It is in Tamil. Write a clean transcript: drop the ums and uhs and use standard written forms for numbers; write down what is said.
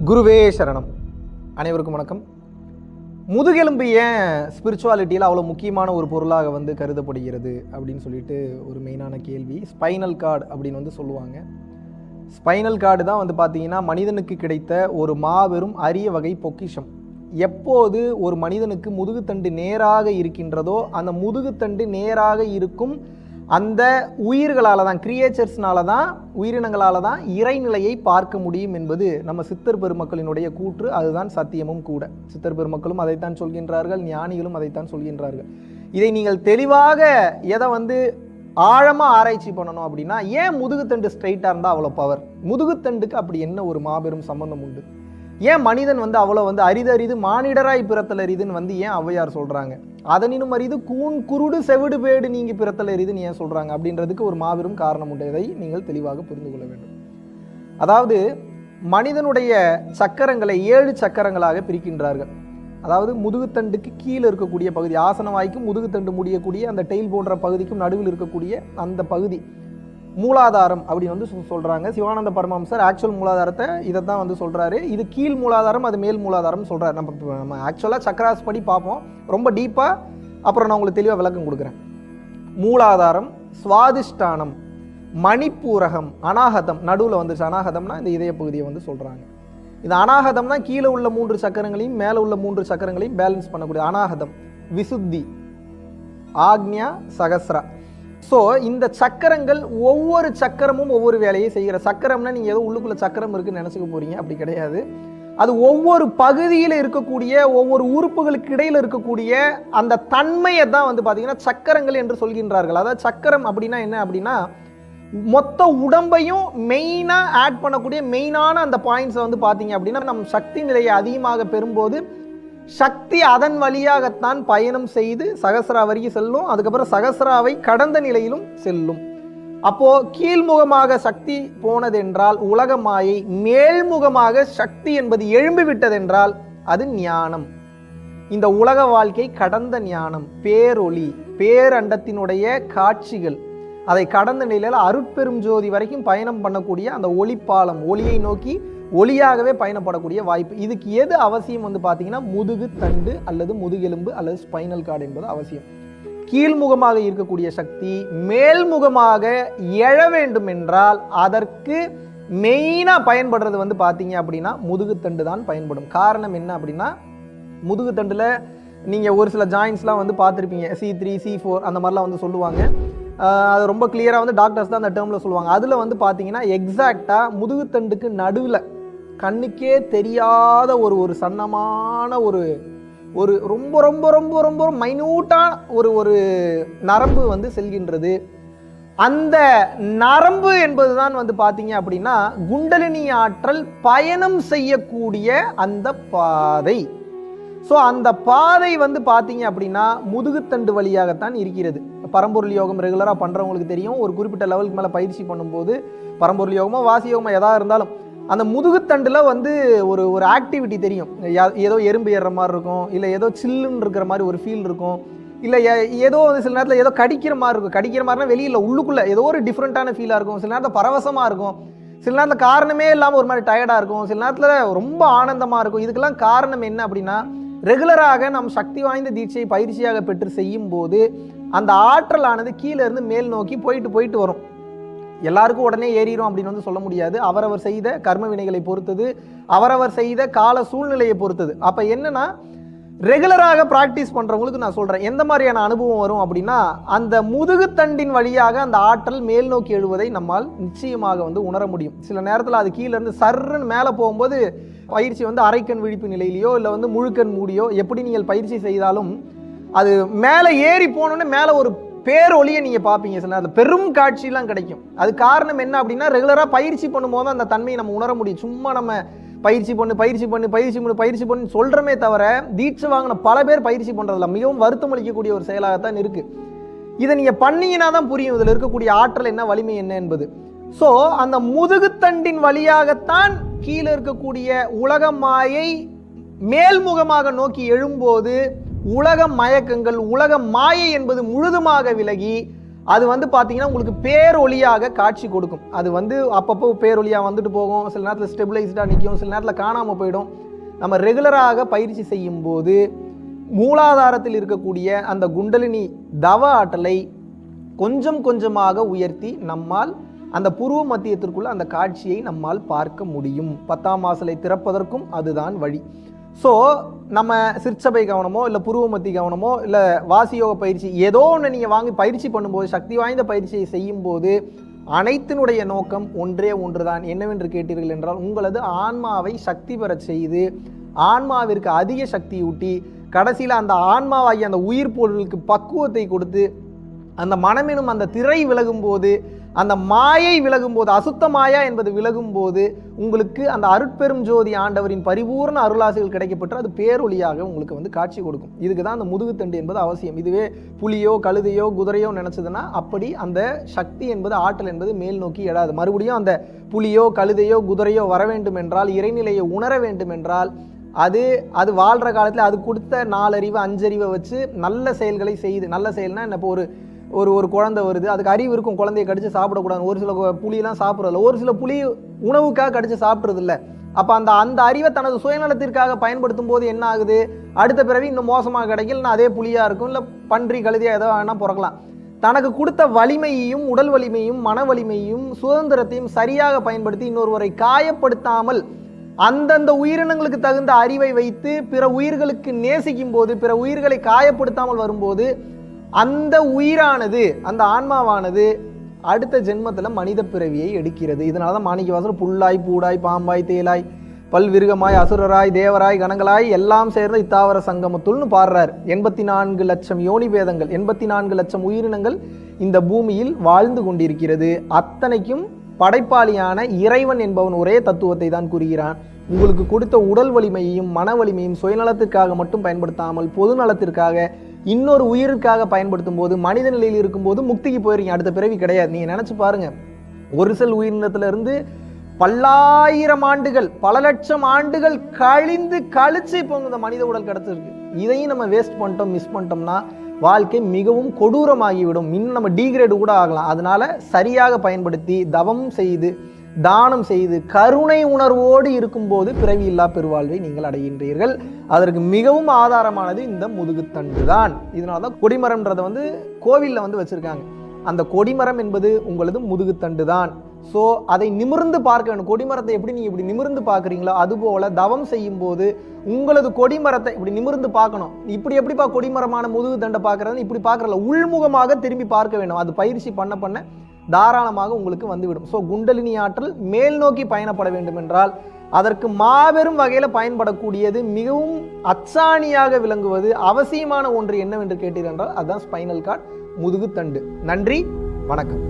குருவே சரணம். அனைவருக்கும் வணக்கம். முதுகெலும்பு ஏன் ஸ்பிரிச்சுவாலிட்டியில் அவ்வளோ முக்கியமான ஒரு பொருளாக கருதப்படுகிறது அப்படின்னு சொல்லிட்டு ஒரு மெயினான கேள்வி. ஸ்பைனல் கார்டு அப்படின்னு சொல்லுவாங்க. ஸ்பைனல் கார்டு தான் பார்த்தீங்கன்னா மனிதனுக்கு கிடைத்த ஒரு மாபெரும் அரிய வகை பொக்கிஷம். எப்போது ஒரு மனிதனுக்கு முதுகுத்தண்டு நேராக இருக்கின்றதோ அந்த முதுகுத்தண்டு நேராக இருக்கும் அந்த உயிர்களால் தான், கிரியேச்சர்ஸ்னால தான், உயிரினங்களால் தான் இறைநிலையை பார்க்க முடியும் என்பது நம்ம சித்தர் பெருமக்களினுடைய கூற்று. அதுதான் சத்தியமும் கூட. சித்தர் பெருமக்களும் அதைத்தான் சொல்கின்றார்கள், ஞானிகளும் அதைத்தான் சொல்கின்றார்கள். இதை நீங்கள் தெளிவாக எதை ஆழமாக ஆராய்ச்சி பண்ணணும் அப்படின்னா, ஏன் முதுகுத்தண்டு ஸ்ட்ரைட்டாக இருந்தால் அவ்வளோ பவர்? முதுகுத்தண்டுக்கு அப்படி என்ன ஒரு மாபெரும் சம்பந்தம் உண்டு? ஏன் மனிதன் அவ்வளோ அரிது மானிடராய் பிறத்தல் அரிதுன்னு ஏன் ஔவையார் சொல்கிறாங்க? அதனினும் அரிது கூன் குருடு செவிடு பேடு நீங்கி பிறத்தல் அரிதுன்னு ஏன் சொல்கிறாங்க அப்படின்றதுக்கு ஒரு மாபெரும் காரணம் உண்டு. இதை நீங்கள் தெளிவாக புரிந்து கொள்ள வேண்டும். அதாவது மனிதனுடைய சக்கரங்களை 7 சக்கரங்களாக பிரிக்கின்றார்கள். அதாவது முதுகுத்தண்டுக்கு கீழே இருக்கக்கூடிய பகுதி, ஆசன வாய்க்கும் முதுகுத்தண்டு முடியக்கூடிய அந்த டெயில் போன்ற பகுதிக்கும் நடுவில் இருக்கக்கூடிய அந்த பகுதி மூலாதாரம் அப்படின்னு சொல்கிறாங்க. சிவானந்த பரமஹம்சர் ஆக்சுவல் மூலாதாரத்தை இதை தான் சொல்கிறாரு. இது கீழ் மூலாதாரம், அது மேல் மூலாதாரம் சொல்கிறார். நம்ம ஆக்சுவலாக சக்கராஸ் படி பார்ப்போம் ரொம்ப டீப்பாக, அப்புறம் நான் உங்களுக்கு தெளிவாக விளக்கம் கொடுக்குறேன். மூலாதாரம், சுவாதிஷ்டானம், மணிப்பூரகம், அநாகதம், நடுவில் வந்துச்சு. அநாகதம்னா இந்த இதய பகுதியை சொல்கிறாங்க. இந்த அநாகதம் தான் கீழே உள்ள 3 சக்கரங்களையும் மேலே உள்ள 3 சக்கரங்களையும் பேலன்ஸ் பண்ணக்கூடிய அநாகதம். விசுத்தி, ஆக்ஞா, சகஸ்ரா. ஸோ இந்த சக்கரங்கள் ஒவ்வொரு சக்கரமும் ஒவ்வொரு வேலையை செய்கிற. சக்கரம்னா நீங்கள் ஏதோ உள்ளுக்குள்ள சக்கரம் இருக்குன்னு நினச்சிக்க போகிறீங்க, அப்படி கிடையாது. அது ஒவ்வொரு பகுதியில் இருக்கக்கூடிய ஒவ்வொரு உறுப்புகளுக்கு இடையில் இருக்கக்கூடிய அந்த தன்மையை தான் பார்த்தீங்கன்னா சக்கரங்கள் என்று சொல்கின்றார்கள். அதாவது சக்கரம் அப்படின்னா என்ன அப்படின்னா, மொத்த உடம்பையும் மெயினாக ஆட் பண்ணக்கூடிய மெயினான அந்த பாயிண்ட்ஸை பார்த்தீங்க அப்படின்னா, நம் சக்தி நிலையை அதிகமாக பெறும்போது சக்தி அதன் வழியாகத்தான் பயணம் செய்து சகஸ்ரா வரைக்கும் செல்லும். அதுக்கப்புறம் சகஸ்ராவை கடந்த நிலையிலும் செல்லும். அப்போ கீழ்முகமாக சக்தி போனதென்றால் உலக மாயை, மேல்முகமாக சக்தி என்பது எழும்பி விட்டதென்றால் அது ஞானம். இந்த உலக வாழ்க்கை கடந்த ஞானம், பேரொளி, பேரண்டத்தினுடைய காட்சிகள், அதை கடந்த நிலையில் அருட்பெரும் ஜோதி வரைக்கும் பயணம் பண்ணக்கூடிய அந்த ஒளிப்பாலம், ஒளியை நோக்கி ஒளியாகவே பயணப்படக்கூடிய வாய்ப்பு. இதுக்கு எது அவசியம் பார்த்தீங்கன்னா, முதுகு தண்டு அல்லது முதுகெலும்பு அல்லது ஸ்பைனல் கார்டு என்பது அவசியம். கீழ்முகமாக இருக்கக்கூடிய சக்தி மேல்முகமாக எழ வேண்டும் என்றால் அதற்கு மெயினாக பயன்படுறது பார்த்தீங்க அப்படின்னா முதுகுத்தண்டு தான் பயன்படும். காரணம் என்ன அப்படின்னா, முதுகுத்தண்டில் நீங்கள் ஒரு சில ஜாயின்ஸ்லாம் பார்த்துருப்பீங்க. C3, C4 அந்த மாதிரிலாம் சொல்லுவாங்க. அது ரொம்ப கிளியராக டாக்டர்ஸ் தான் அந்த டேர்மில் சொல்லுவாங்க. அதில் பார்த்தீங்கன்னா எக்ஸாக்டாக முதுகுத்தண்டுக்கு நடுவில் கண்ணுக்கே தெரியாத ஒரு சன்னமான ஒரு ரொம்ப ரொம்ப ரொம்ப ரொம்ப மைன்யூட்டான ஒரு நரம்பு செல்கின்றது. அந்த நரம்பு என்பதுதான் பார்த்தீங்க அப்படின்னா குண்டலினி ஆற்றல் பயணம் செய்யக்கூடிய அந்த பாதை. ஸோ அந்த பாதை பார்த்தீங்க அப்படின்னா முதுகுத்தண்டு வழியாகத்தான் இருக்கிறது. பரம்பொருள் யோகம் ரெகுலராக பண்ணுறவங்களுக்கு தெரியும். ஒரு குறிப்பிட்ட லெவலுக்கு மேலே பயிற்சி பண்ணும்போது பரம்பொருள் யோகமோ வாசி யோகமோ எதாக இருந்தாலும் அந்த முதுகுத்தண்டில் ஒரு ஆக்டிவிட்டி தெரியும். ஏதோ எறும்பு ஏறுற மாதிரி இருக்கும், இல்லை ஏதோ சில்லுன்னு இருக்கிற மாதிரி ஒரு ஃபீல் இருக்கும், இல்லை ஏதோ சில நேரத்தில் ஏதோ கடிக்கிற மாதிரி இருக்கும். கடிக்கிற மாதிரினா வெளியில் உள்ளுக்குள்ளே ஏதோ ஒரு டிஃப்ரெண்ட்டான ஃபீலாக இருக்கும். சில நேரத்தில் பரவசமாக இருக்கும், சில நேரத்தில் காரணமே இல்லாமல் ஒரு மாதிரி டயர்டாக இருக்கும், சில நேரத்தில் ரொம்ப ஆனந்தமாக இருக்கும். இதுக்கெல்லாம் காரணம் என்ன அப்படின்னா, ரெகுலராக நம் சக்தி வாய்ந்த தீட்சையை பயிற்சியாக பெற்று செய்யும் போது அந்த ஆற்றலானது கீழே இருந்து மேல் நோக்கி போயிட்டு வரும். எல்லாருக்கும் உடனே ஏறிடும் அப்படின்னு சொல்ல முடியாது. அவரவர் செய்த கர்ம வினைகளை பொறுத்தது, அவரவர் செய்த கால சூழ்நிலையை பொறுத்தது. அப்போ என்னன்னா, ரெகுலராக ப்ராக்டிஸ் பண்ணுறவங்களுக்கு நான் சொல்கிறேன் எந்த மாதிரியான அனுபவம் வரும் அப்படின்னா, அந்த முதுகுத்தண்டின் வழியாக அந்த ஆற்றல் மேல் நோக்கி எழுவதை நம்மால் நிச்சயமாக உணர முடியும். சில நேரத்தில் அது கீழே இருந்து சர்ன்னு மேலே போகும்போது பயிற்சி அரைக்கண் விழிப்பு நிலையிலையோ இல்லை முழுக்கண் மூடியோ எப்படி நீங்கள் பயிற்சி செய்தாலும் அது மேலே ஏறி போனோன்னே மேலே ஒரு பேரொளியை நீங்கள் பார்ப்பீங்க. சில நேரத்தில் பெரும் காட்சியெலாம் கிடைக்கும். அது காரணம் என்ன அப்படின்னா, ரெகுலராக பயிற்சி பண்ணும்போது அந்த தன்மையை நம்ம உணர முடியும். சும்மா நம்ம பயிற்சி பண்ணு சொல்கிறோமே தவிர தீட்சை வாங்கின பல பேர் பயிற்சி பண்ணுறதில்ல. மிகவும் வருத்தம் அளிக்கக்கூடிய ஒரு செயலாகத்தான் இருக்குது. இதை நீங்கள் பண்ணீங்கன்னா தான் புரியும் இதில் இருக்கக்கூடிய ஆற்றல் என்ன, வலிமை என்ன என்பது. ஸோ அந்த முதுகுத்தண்டின் வழியாகத்தான் கீழே இருக்கக்கூடிய உலக மாயை மேல்முகமாக நோக்கி எழும்போது உலக மயக்கங்கள், உலக மாயை என்பது முழுதுமாக விலகி அது வந்து பார்த்தீங்கன்னா உங்களுக்கு பேரொலியாக காட்சி கொடுக்கும். அது வந்து அப்பப்போ பேரொலியாக வந்துட்டு போகும், சில நேரத்தில் ஸ்டெபிளைஸ்டாக நிற்கும், சில நேரத்தில் காணாமல் போயிடும். நம்ம ரெகுலராக பயிற்சி செய்யும் போது மூலாதாரத்தில் இருக்கக்கூடிய அந்த குண்டலினி தவ ஆற்றலை கொஞ்சம் கொஞ்சமாக உயர்த்தி நம்மால் அந்த புருவ மத்தியத்திற்குள்ள அந்த காட்சியை நம்மால் பார்க்க முடியும். 10ஆம் வாசலை திறப்பதற்கும் அதுதான் வழி. ஸோ நம்ம சிற்சபை கவனமோ இல்லை புருவ மத்தி கவனமோ இல்லை வாசியோக பயிற்சி ஏதோ ஒன்று நீங்கள் வாங்கி பயிற்சி பண்ணும்போது, சக்தி வாய்ந்த பயிற்சியை செய்யும் போது அனைத்தினுடைய நோக்கம் ஒன்றே ஒன்றுதான். என்னவென்று கேட்டீர்கள் என்றால், உங்களது ஆன்மாவை சக்தி பெற செய்து ஆன்மாவிற்கு அதிக சக்தியூட்டி கடைசியில் அந்த ஆன்மாவாகி அந்த உயிர் பொருளுக்கு பக்குவத்தை கொடுத்து அந்த மனமெனும் அந்த திரை விலகும் போது, அந்த மாயை விலகும் போது, அசுத்த மாயா என்பது விலகும் போது உங்களுக்கு அந்த அருட்பெரும் ஜோதி ஆண்டவரின் பரிபூர்ண அருளாசிகள் கிடைக்கப்பட்டு அது பேரொலியாக உங்களுக்கு வந்து காட்சி கொடுக்கும். இதுக்கு தான் அந்த முதுகுத்தண்டு என்பது அவசியம். இதுவே புலியோ கழுதையோ குதிரையோ நினச்சதுன்னா அப்படி அந்த சக்தி என்பது ஆற்றல் என்பது மேல் நோக்கி எழாது. மறுபடியும் அந்த புலியோ கழுதையோ குதிரையோ வர வேண்டும் என்றால், இறைநிலையை உணர வேண்டும் என்றால், அது வாழ்கிற காலத்தில் அது கொடுத்த 4 அறிவு 5 அறிவை வச்சு நல்ல செயல்களை செய்து, நல்ல செயல்னா என்ன, இப்போ ஒரு குழந்தை வருது, அதுக்கு அறிவு இருக்கும், குழந்தைய கடிச்சு சாப்பிடக்கூடாது. ஒரு சில புலியெல்லாம் சாப்பிட்றதில்ல, ஒரு சில புலி உணவுக்காக கடிச்சு சாப்பிட்றது இல்லை. அப்போ அந்த அறிவை தனது சுயநலத்திற்காக பயன்படுத்தும் போது என்ன ஆகுது, அடுத்த பிறவி இன்னும் மோசமாக கிடைக்கல, அதே புலியாக இருக்கும், இல்லை பன்றி கழுதியாக ஏதோ வேணால் பிறக்கலாம். தனக்கு கொடுத்த வலிமையையும் உடல் வலிமையும் மன வலிமையும் சுதந்திரத்தையும் சரியாக பயன்படுத்தி இன்னொருவரை காயப்படுத்தாமல் அந்தந்த உயிரினங்களுக்கு தகுந்த அறிவை வைத்து பிற உயிர்களுக்கு நேசிக்கும் போது, பிற உயிர்களை காயப்படுத்தாமல் வரும்போது அந்த உயிரானது, அந்த ஆன்மாவானது அடுத்த ஜென்மத்தில் மனித பிறவியை எடுக்கிறது. இதனால தான் மாணிக்கவாசகர் புல்லாய் பூடாய் பாம்பாய் தேலாய் பல்விருகமாய் அசுரராய் தேவராய் கணங்களாய் எல்லாம் சேர்ந்த இத்தாவர சங்கமத்துள்னு பாடுறார். 84 லட்சம் யோனி பேதங்கள், 84 லட்சம் உயிரினங்கள் இந்த பூமியில் வாழ்ந்து கொண்டிருக்கிறது. அத்தனைக்கும் படைப்பாளியான இறைவன் என்பவன் ஒரே தத்துவத்தை தான் கூறுகிறான். உங்களுக்கு கொடுத்த உடல் வலிமையையும் மன வலிமையும் சுயநலத்திற்காக மட்டும் பயன்படுத்தாமல் பொது நலத்திற்காக இன்னொரு உயிருக்காக பயன்படுத்தும் போது மனித நிலையில் இருக்கும்போது முக்திக்கு போயிருக்கீங்க, அடுத்த பிறவி கிடையாது. நீங்க நினைச்சு பாருங்க, ஒரு செல் உயிரினத்திலிருந்து பல்லாயிரம் ஆண்டுகள் பல லட்சம் ஆண்டுகள் கழிச்சு இப்போ இந்த மனித உடல் கிடைச்சிருக்கு. இதையும் நம்ம வேஸ்ட் பண்ணிட்டோம், மிஸ் பண்ணிட்டோம்னா வாழ்க்கை மிகவும் கொடூரமாகிவிடும். இன்னும் நம்ம டீக்ரேடு கூட ஆகலாம். அதனால சரியாக பயன்படுத்தி தவம் செய்து தானம் செய்து கருணை உணர்வோடு இருக்கும்போது பிறவி இல்லா பெருவாழ்வை நீங்கள் அடைகின்றீர்கள். அதற்கு மிகவும் ஆதாரமானது இந்த முதுகுத்தண்டு தான். இதனால்தான் கொடிமரம்ன்றதை வந்து கோவிலில் வந்து வச்சிருக்காங்க. அந்த கொடிமரம் என்பது உங்களது முதுகுத்தண்டு தான். ஸோ அதை நிமிர்ந்து பார்க்க வேண்டும். கொடிமரத்தை எப்படி நீங்கள் இப்படி நிமிர்ந்து பார்க்குறீங்களோ அதுபோல தவம் செய்யும் போது உங்களது கொடிமரத்தை இப்படி நிமிர்ந்து பார்க்கணும். இப்படி எப்படிப்பா கொடிமரமான முதுகுத்தண்டை பார்க்கறது, இப்படி பார்க்கறல, உள்முகமாக திரும்பி பார்க்க வேண்டும். அது பயிற்சி பண்ண தாராளமாக உங்களுக்கு வந்துவிடும். ஸோ குண்டலினி ஆற்றல் மேல் நோக்கி பயணப்பட வேண்டும் என்றால் அதற்கு மாபெரும் வகையில் பயன்படக்கூடியது, மிகவும் அச்சாணியாக விளங்குவது அவசியமான ஒன்று என்னவென்று கேட்டீர்கள் என்றால் அதுதான் ஸ்பைனல் கார்டு, முதுகுத்தண்டு. நன்றி, வணக்கம்.